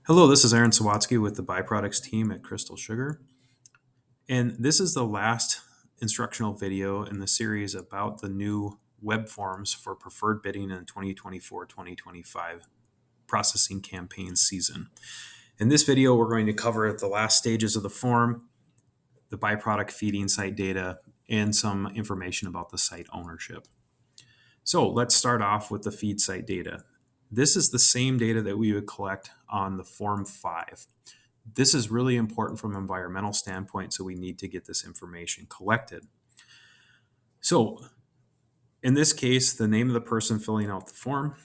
Hello, this is Aaron Sawatsky with the byproducts team at Crystal Sugar. And this is the last instructional video in the series about the new web forms for preferred bidding in 2024-2025 processing campaign season. In this video, we're going to cover the last stages of the form, the byproduct feeding site data, and some information about the site ownership. So let's start off with the feed site data. This is the same data that we would collect on the Form 5. This is really important from an environmental standpoint, so we need to get this information collected. So in this case, the name of the person filling out the form.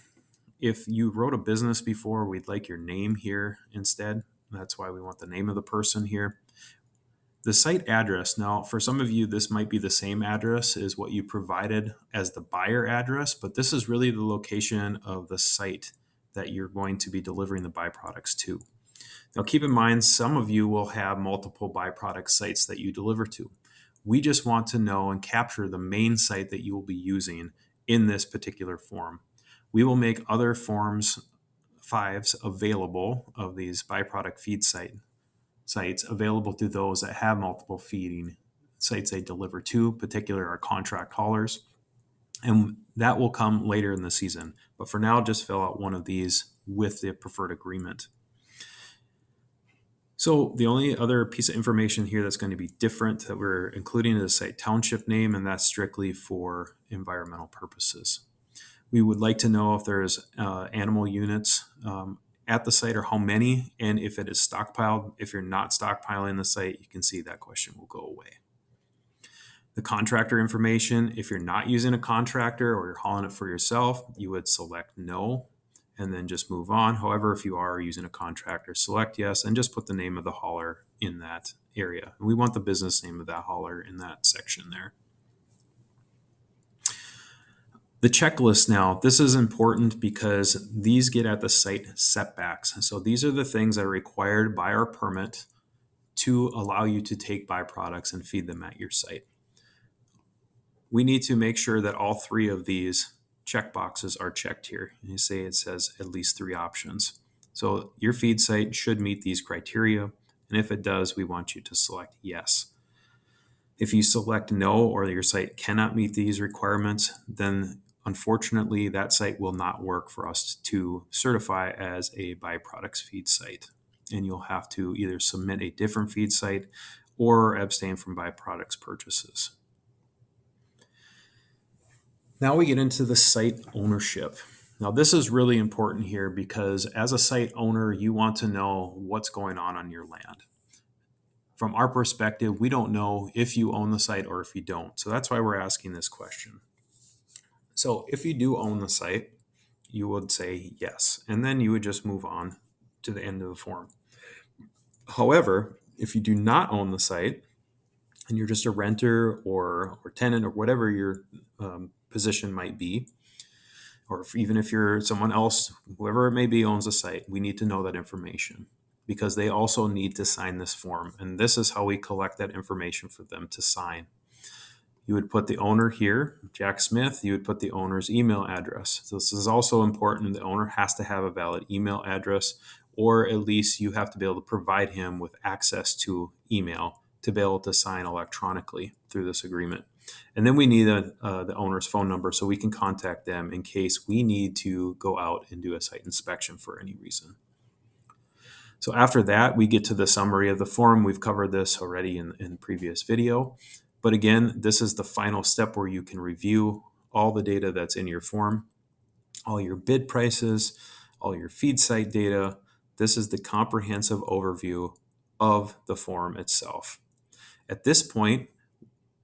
If you wrote a business before, we'd like your name here instead. That's why we want the name of the person here. The site address. Now, for some of you, this might be the same address as what you provided as the buyer address, but this is really the location of the site that you're going to be delivering the byproducts to. Now, keep in mind, some of you will have multiple byproduct sites that you deliver to. We just want to know and capture the main site that you will be using in this particular form. We will make other forms 5s available of these byproduct feed sites available to those that have multiple feeding sites they deliver to, particular our contract haulers. And that will come later in the season. But for now, just fill out one of these with the preferred agreement. So the only other piece of information here that's going to be different that we're including is the site township name, and that's strictly for environmental purposes. We would like to know if there's animal units at the site or how many, and if it is stockpiled. If you're not stockpiling the site, you can see that question will go away. The contractor information, if you're not using a contractor or you're hauling it for yourself, you would select no and then just move on. However, if you are using a contractor, select yes and just put the name of the hauler in that area. And we want the business name of that hauler in that section there. The checklist now, this is important because these get at the site setbacks. So these are the things that are required by our permit to allow you to take byproducts and feed them at your site. We need to make sure that all 3 of these checkboxes are checked here. And you say it says at least 3 options. So your feed site should meet these criteria. And if it does, we want you to select yes. If you select no or your site cannot meet these requirements, then unfortunately that site will not work for us to certify as a byproducts feed site. And you'll have to either submit a different feed site or abstain from byproducts purchases. Now we get into the site ownership. Now this is really important here because as a site owner, you want to know what's going on your land. From our perspective, we don't know if you own the site or if you don't. So that's why we're asking this question. So if you do own the site, you would say yes, and then you would just move on to the end of the form. However, if you do not own the site and you're just a renter or tenant or whatever your position might be, or even if you're someone else, whoever it may be owns the site, we need to know that information because they also need to sign this form. And this is how we collect that information for them to sign. You would put the owner here, Jack Smith, you would put the owner's email address. So this is also important. The owner has to have a valid email address, or at least you have to be able to provide him with access to email to be able to sign electronically through this agreement. And then we need the owner's phone number so we can contact them in case we need to go out and do a site inspection for any reason. So after that, we get to the summary of the form. We've covered this already in the previous video. But again, this is the final step where you can review all the data that's in your form, all your bid prices, all your feed site data. This is the comprehensive overview of the form itself. At this point,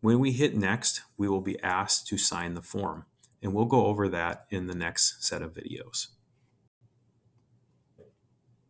when we hit next, we will be asked to sign the form, and we'll go over that in the next set of videos.